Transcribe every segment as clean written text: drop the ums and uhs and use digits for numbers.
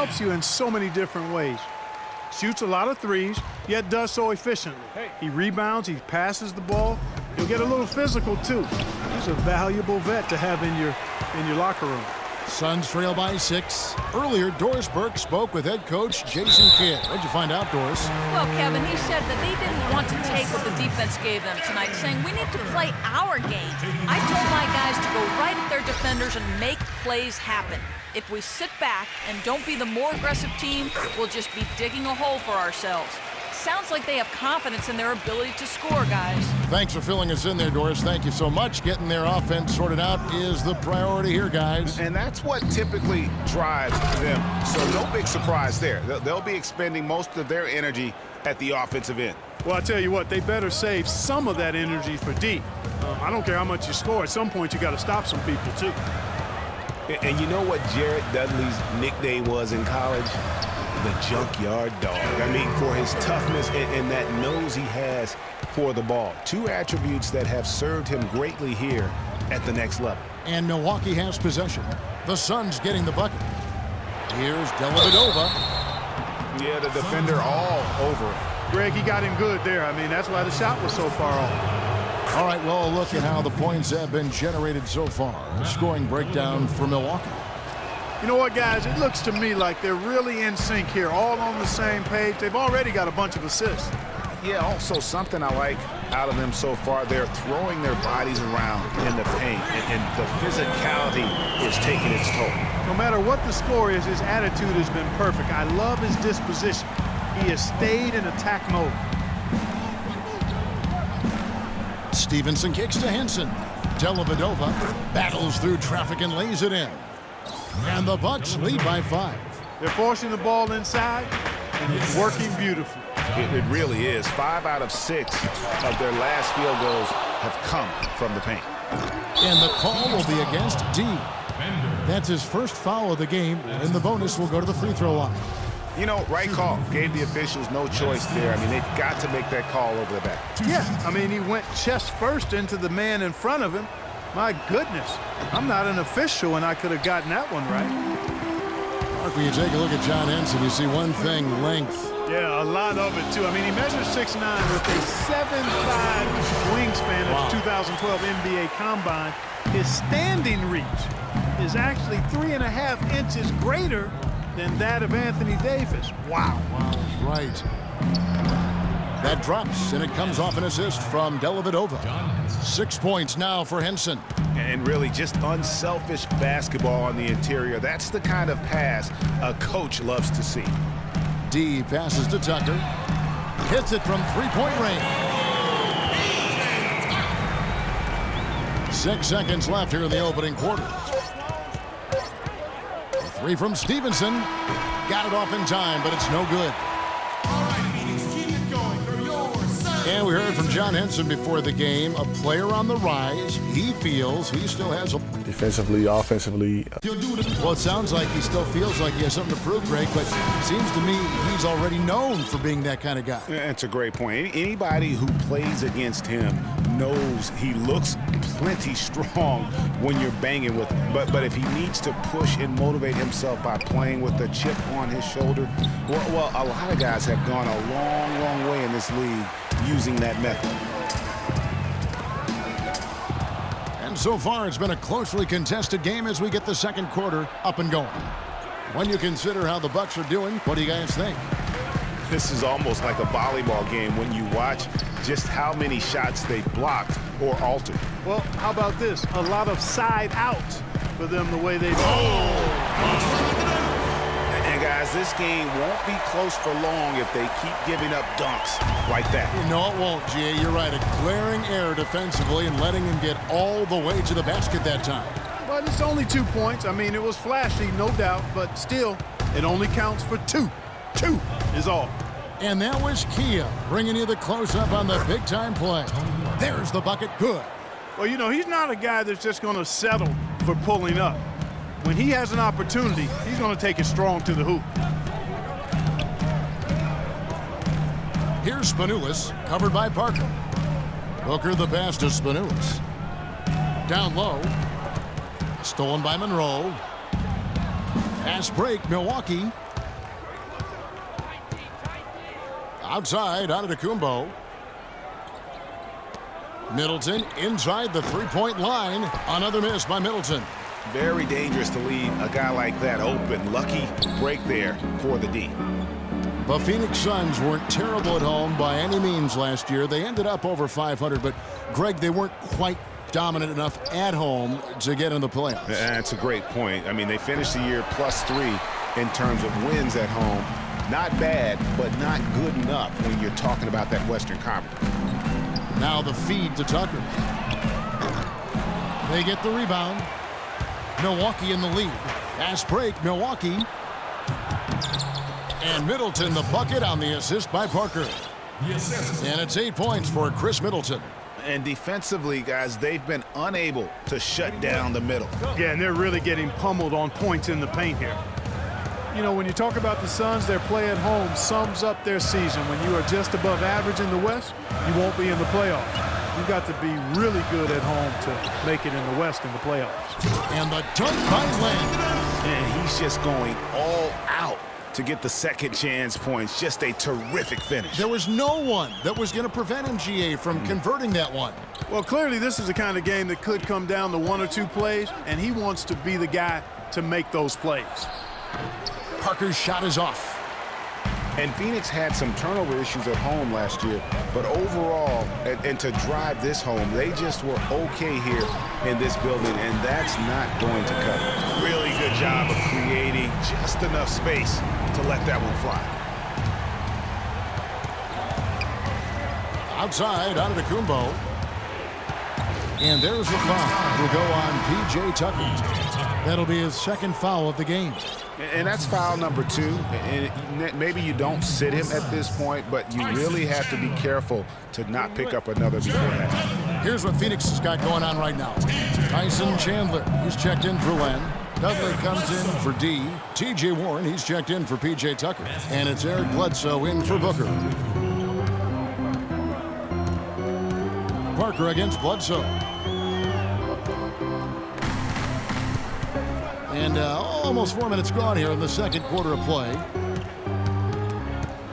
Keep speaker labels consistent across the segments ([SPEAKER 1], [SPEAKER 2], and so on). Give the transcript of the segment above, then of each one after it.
[SPEAKER 1] helps you in so many different ways. Shoots a lot of threes, yet does so efficiently. He rebounds, he passes the ball. He'll get a little physical, too. He's a valuable vet to have in your locker room.
[SPEAKER 2] Suns trail by 6. Earlier, Doris Burke spoke with head coach Jason Kidd. What'd you find out, Doris?
[SPEAKER 3] Well, Kevin, he said that they didn't want to take what the defense gave them tonight, saying we need to play our game. I told my guys to go right at their defenders and make plays happen. If we sit back and don't be the more aggressive team, we'll just be digging a hole for ourselves. Sounds like they have confidence in their ability to score, guys.
[SPEAKER 2] Thanks for filling us in there, Doris. Thank you so much. Getting their offense sorted out is the priority here, guys.
[SPEAKER 4] And that's what typically drives them. So no big surprise there. They'll be expending most of their energy at the offensive end.
[SPEAKER 1] Well, I tell you what, they better save some of that energy for D. I don't care how much you score. At some point, you got to stop some people, too.
[SPEAKER 4] And you know what Jared Dudley's nickname was in college? The junkyard dog. I mean, for his toughness and that nose he has for the ball. Two attributes that have served him greatly here at the next level.
[SPEAKER 2] And Milwaukee has possession. The Suns getting the bucket. Here's Dellavedova.
[SPEAKER 4] Yeah, the defender all over it.
[SPEAKER 1] Greg, he got him good there. I mean, that's why the shot was so far off.
[SPEAKER 2] All right, well, look at how the points have been generated so far. A scoring breakdown for Milwaukee.
[SPEAKER 1] You know what, guys? It looks to me like they're really in sync here, all on the same page. They've already got a bunch of assists.
[SPEAKER 4] Yeah, also something I like out of them so far, they're throwing their bodies around in the paint, and the physicality is taking its toll.
[SPEAKER 1] No matter what the score is, his attitude has been perfect. I love his disposition. He has stayed in attack mode.
[SPEAKER 2] Stevenson kicks to Henson. Dellavedova battles through traffic and lays it in. And the Bucks lead by 5.
[SPEAKER 1] They're forcing the ball inside, and it's working beautifully.
[SPEAKER 4] It really is. 5 out of 6 of their last field goals have come from the paint.
[SPEAKER 2] And the call will be against D. That's his first foul of the game, and the bonus will go to the free throw line.
[SPEAKER 4] You know, right call. Gave the officials no choice there. I mean, they've got to make that call over the back.
[SPEAKER 1] Yeah, I mean, he went chest first into the man in front of him. My goodness, I'm not an official, and I could have gotten that one right.
[SPEAKER 2] Mark, when you take a look at John Henson, you see one thing, length.
[SPEAKER 1] Yeah, a lot of it, too. I mean, he measures 6'9" with a 7'5" wingspan at the 2012 NBA Combine. His standing reach is actually 3.5 inches greater than that of Anthony Davis. Wow.
[SPEAKER 2] Wow, right. That drops, and it comes off an assist from Dellavedova. 6 points now for Henson.
[SPEAKER 4] And really just unselfish basketball on the interior. That's the kind of pass a coach loves to see.
[SPEAKER 2] D passes to Tucker. Hits it from three-point range. 6 seconds left here in the opening quarter. A 3 from Stevenson. Got it off in time, but it's no good. And we heard from John Henson before the game, a player on the rise. He feels he still has a...
[SPEAKER 5] Defensively, offensively.
[SPEAKER 2] Well, it sounds like he still feels like he has something to prove, Greg, but it seems to me he's already known for being that kind of guy.
[SPEAKER 4] That's a great point. Anybody who plays against him knows he looks plenty strong when you're banging with him. But if he needs to push and motivate himself by playing with a chip on his shoulder, well, a lot of guys have gone a long, long way in this league using that method.
[SPEAKER 2] And so far, it's been a closely contested game as we get the second quarter up and going. When you consider how the Bucks are doing, what do you guys think?
[SPEAKER 4] This is almost like a volleyball game when you watch just how many shots they blocked or altered.
[SPEAKER 1] Well, how about this? A lot of side outs for them the way they...
[SPEAKER 4] And guys, this game won't be close for long if they keep giving up dunks like that.
[SPEAKER 2] No, it won't, Jay. You're right. A glaring error defensively and letting him get all the way to the basket that time.
[SPEAKER 1] But it's only 2 points. I mean, it was flashy, no doubt, but still, it only counts for 2. 2 is all.
[SPEAKER 2] And that was Kia bringing you the close-up on the big-time play. There's the bucket. Good.
[SPEAKER 1] Well, you know, he's not a guy that's just going to settle for pulling up. When he has an opportunity, he's going to take it strong to the hoop.
[SPEAKER 2] Here's Spanoulis, covered by Parker. Booker the pass to Spanoulis. Down low. Stolen by Monroe. Fast break, Milwaukee. Outside, Antetokounmpo. Middleton inside the three-point line. Another miss by Middleton.
[SPEAKER 4] Very dangerous to leave a guy like that open. Lucky break there for the D.
[SPEAKER 2] The Phoenix Suns weren't terrible at home by any means last year. They ended up over 500, but Greg, they weren't quite dominant enough at home to get in the playoffs.
[SPEAKER 4] That's a great point. I mean, they finished the year +3 in terms of wins at home. Not bad, but not good enough when you're talking about that Western Conference.
[SPEAKER 2] Now the feed to Tucker. They get the rebound. Milwaukee in the lead. Fast break, Milwaukee. And Middleton the bucket on the assist by Parker. And it's 8 points for Chris Middleton.
[SPEAKER 4] And defensively, guys, they've been unable to shut down the middle.
[SPEAKER 1] Yeah, and they're really getting pummeled on points in the paint here. You know, when you talk about the Suns, their play at home sums up their season. When you are just above average in the West, you won't be in the playoffs. You've got to be really good at home to make it in the West in the playoffs.
[SPEAKER 2] And the dunk by Len.
[SPEAKER 4] And he's just going all out to get the second chance points. Just a terrific finish.
[SPEAKER 2] There was no one that was going to prevent MGA from converting that one.
[SPEAKER 1] Well, clearly this is the kind of game that could come down to 1 or 2 plays, and he wants to be the guy to make those plays.
[SPEAKER 2] Parker's shot is off.
[SPEAKER 4] And Phoenix had some turnover issues at home last year, but overall, and to drive this home, they just were okay here in this building, and that's not going to cut it. Really good job of creating just enough space to let that one fly.
[SPEAKER 2] Outside, Antetokounmpo. And there's the foul. It'll go on P.J. Tucker. That'll be his second foul of the game.
[SPEAKER 4] And that's foul number 2. And maybe you don't sit him at this point, but you really have to be careful to not pick up another before that.
[SPEAKER 2] Here's what Phoenix has got going on right now. Tyson Chandler, he's checked in for Len. Dudley comes in for D. T.J. Warren, he's checked in for P.J. Tucker. And it's Eric Bledsoe in for Booker. Parker against Bledsoe. And almost 4 minutes gone here in the second quarter of play.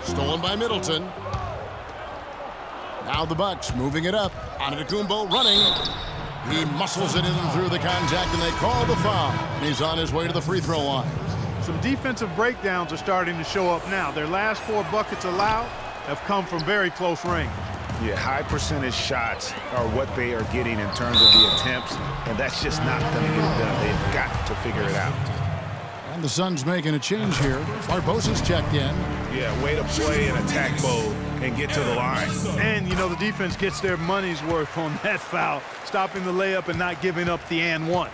[SPEAKER 2] Stolen by Middleton. Now the Bucks moving it up. Antetokounmpo running. He muscles it in through the contact, and they call the foul. And he's on his way to the free throw line.
[SPEAKER 1] Some defensive breakdowns are starting to show up now. Their last 4 buckets allowed have come from very close range.
[SPEAKER 4] Yeah, high percentage shots are what they are getting in terms of the attempts, and that's just not going to get it done. They've got to figure it out.
[SPEAKER 2] And the Suns making a change here. Barbosa's checked in.
[SPEAKER 4] Yeah, way to play in attack mode and get to the line.
[SPEAKER 1] And, you know, the defense gets their money's worth on that foul, stopping the layup and not giving up the and one.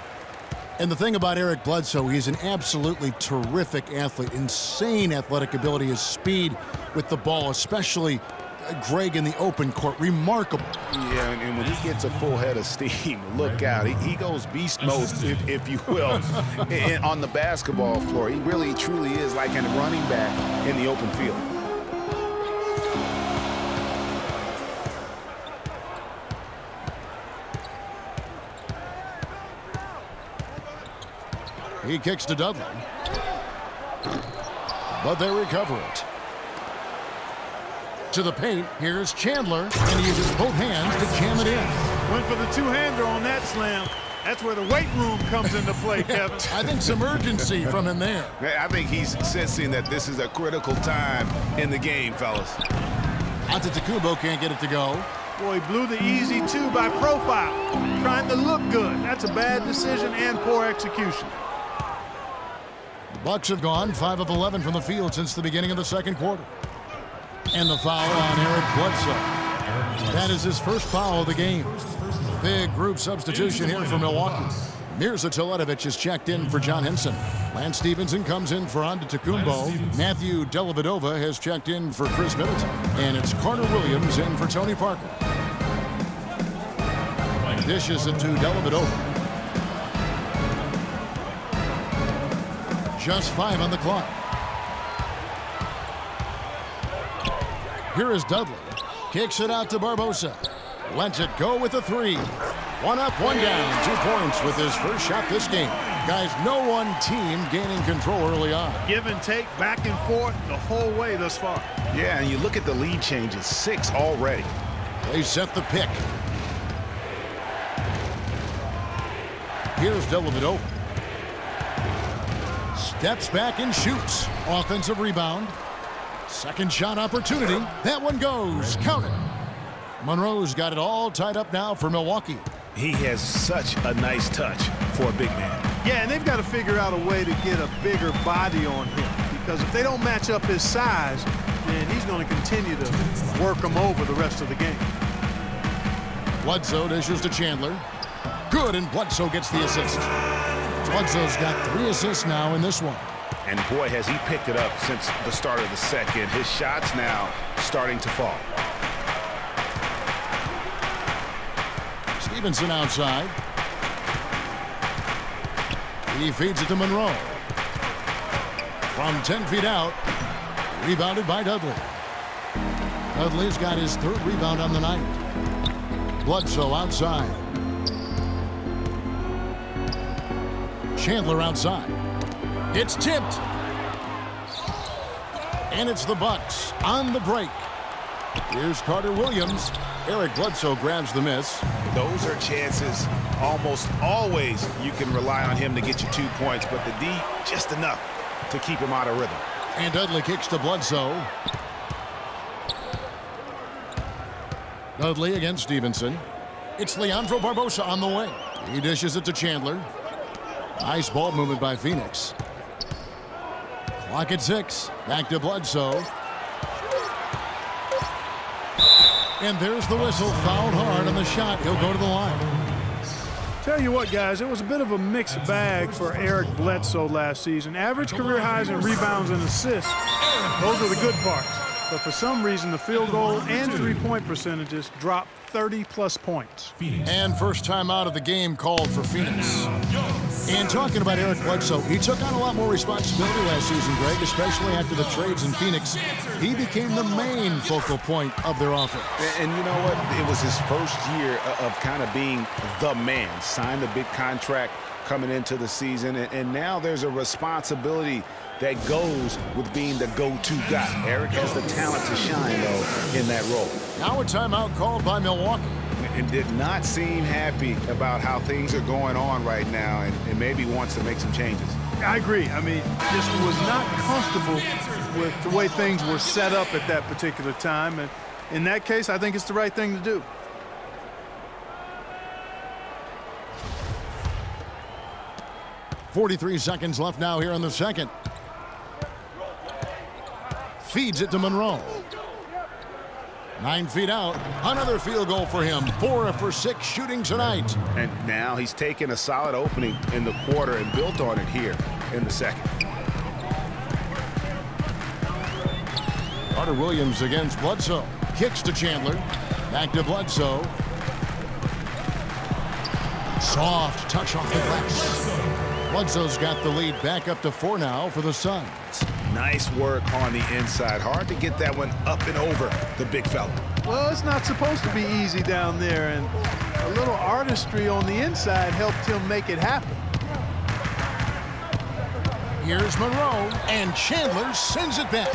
[SPEAKER 2] And the thing about Eric Bledsoe, he's an absolutely terrific athlete. Insane athletic ability, his speed with the ball, especially Greg in the open court. Remarkable.
[SPEAKER 4] Yeah, and when he gets a full head of steam, look out. He goes beast mode, if you will, on the basketball floor. He really, truly is like a running back in the open field.
[SPEAKER 2] He kicks to Dudley. But they recover it. To the paint, here's Chandler, and he uses both hands to jam it in.
[SPEAKER 1] Went for the two-hander on that slam. That's where the weight room comes into play, Kevin.
[SPEAKER 2] I think some urgency from him there.
[SPEAKER 4] I think he's sensing that this is a critical time in the game, fellas.
[SPEAKER 2] Antetokounmpo can't get it to go.
[SPEAKER 1] Boy, he blew the easy 2 by profile, trying to look good. That's a bad decision and poor execution.
[SPEAKER 2] The Bucks have gone 5 of 11 from the field since the beginning of the second quarter. And the foul on Eric Bledsoe. That is his first foul of the game. Big group substitution here for Milwaukee. Mirza Teletovic is checked in for John Henson. Lance Stevenson comes in for Antetokounmpo. Matthew Dellavedova has checked in for Chris Middleton. And it's Carter Williams in for Tony Parker. Dishes it to Dellavedova. Just 5 on the clock. Here is Dudley. Kicks it out to Barbosa. Lets it go with a 3. 1 up, 1 down. 2 points with his first shot this game. Guys, no one team gaining control early on.
[SPEAKER 1] Give and take, back and forth, the whole way thus far.
[SPEAKER 4] Yeah, and you look at the lead changes, 6 already.
[SPEAKER 2] They set the pick. Here's Dellavedova. Steps back and shoots. Offensive rebound. Second shot opportunity. That one goes. Count it. Monroe's got it all tied up now for Milwaukee.
[SPEAKER 4] He has such a nice touch for a big man.
[SPEAKER 1] Yeah, and they've got to figure out a way to get a bigger body on him, because if they don't match up his size, then he's going to continue to work him over the rest of the game.
[SPEAKER 2] Bledsoe dishes to Chandler. Good, and Bledsoe gets the assist. Bledsoe's got 3 assists now in this one.
[SPEAKER 4] And boy, has he picked it up since the start of the second. His shots now starting to fall.
[SPEAKER 2] Stevenson outside. He feeds it to Monroe. From 10 feet out, rebounded by Dudley. Dudley's got his 3rd rebound on the night. Bledsoe outside. Chandler outside. It's tipped. And it's the Bucks on the break. Here's Carter Williams. Eric Bledsoe grabs the miss.
[SPEAKER 4] Those are chances almost always you can rely on him to get you 2 points, but the D just enough to keep him out of rhythm.
[SPEAKER 2] And Dudley kicks to Bledsoe. Dudley against Stevenson. It's Leandro Barbosa on the wing. He dishes it to Chandler. Nice ball movement by Phoenix. Clock at 6. Back to Bledsoe. And there's the whistle. Fouled hard on the shot. He'll go to the line.
[SPEAKER 1] Tell you what, guys, it was a bit of a mixed bag for Eric Bledsoe last season. Average career highs in rebounds and assists. Those are the good parts. But for some reason, the field goal and 3-point percentages dropped 30-plus points.
[SPEAKER 2] And first time out of the game called for Phoenix. And talking about Eric Bledsoe, he took on a lot more responsibility last season, Greg, especially after the trades in Phoenix. He became the main focal point of their offense.
[SPEAKER 4] And you know what? It was his first year of kind of being the man. Signed a big contract coming into the season, and now there's a responsibility that goes with being the go-to guy. Eric has the talent to shine, though, in that role.
[SPEAKER 2] Now a timeout called by Milwaukee.
[SPEAKER 4] And did not seem happy about how things are going on right now, and maybe wants to make some changes.
[SPEAKER 1] I agree. I mean, just was not comfortable with the way things were set up at that particular time. And in that case, I think it's the right thing to do.
[SPEAKER 2] .43 seconds left now here in the second. Feeds it to Monroe. 9 feet out. Another field goal for him. 4 for 6 shooting tonight.
[SPEAKER 4] And now he's taken a solid opening in the quarter and built on it here in the second.
[SPEAKER 2] Carter Williams against Bledsoe. Kicks to Chandler. Back to Bledsoe. Soft touch off the glass. Bledsoe's got the lead back up to 4 now for the Suns.
[SPEAKER 4] Nice work on the inside. Hard to get that one up and over the big fella.
[SPEAKER 1] Well, it's not supposed to be easy down there, and a little artistry on the inside helped him make it happen.
[SPEAKER 2] Here's Monroe, and Chandler sends it back.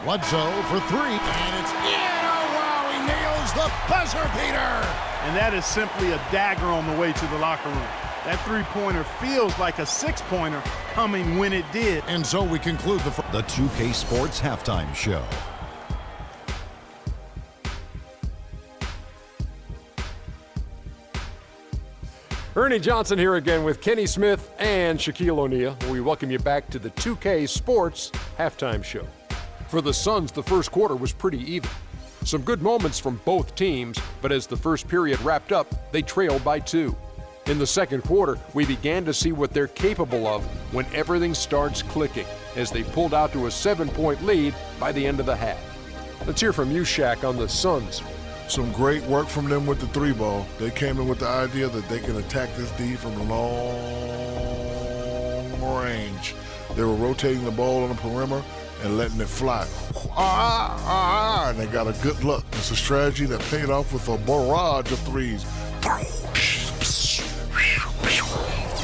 [SPEAKER 2] Bledsoe for 3, and it's in. Oh, wow, he nails the buzzer beater.
[SPEAKER 1] And that is simply a dagger on the way to the locker room. That 3-pointer feels like a 6-pointer coming when it did.
[SPEAKER 2] And so we conclude the
[SPEAKER 6] 2K Sports Halftime Show.
[SPEAKER 7] Ernie Johnson here again with Kenny Smith and Shaquille O'Neal. We welcome you back to the 2K Sports Halftime Show. For the Suns, the first quarter was pretty even. Some good moments from both teams, but as the first period wrapped up, they trailed by 2. In the second quarter, we began to see what they're capable of when everything starts clicking, as they pulled out to a 7-point lead by the end of the half. Let's hear from you, Shaq, on the Suns.
[SPEAKER 5] Some great work from them with the 3-ball. They came in with the idea that they can attack this D from long range. They were rotating the ball on the perimeter and letting it fly. And they got a good look. It's a strategy that paid off with a barrage of threes.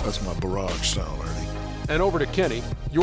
[SPEAKER 5] That's my barrage sound, Ernie.
[SPEAKER 7] And over to Kenny.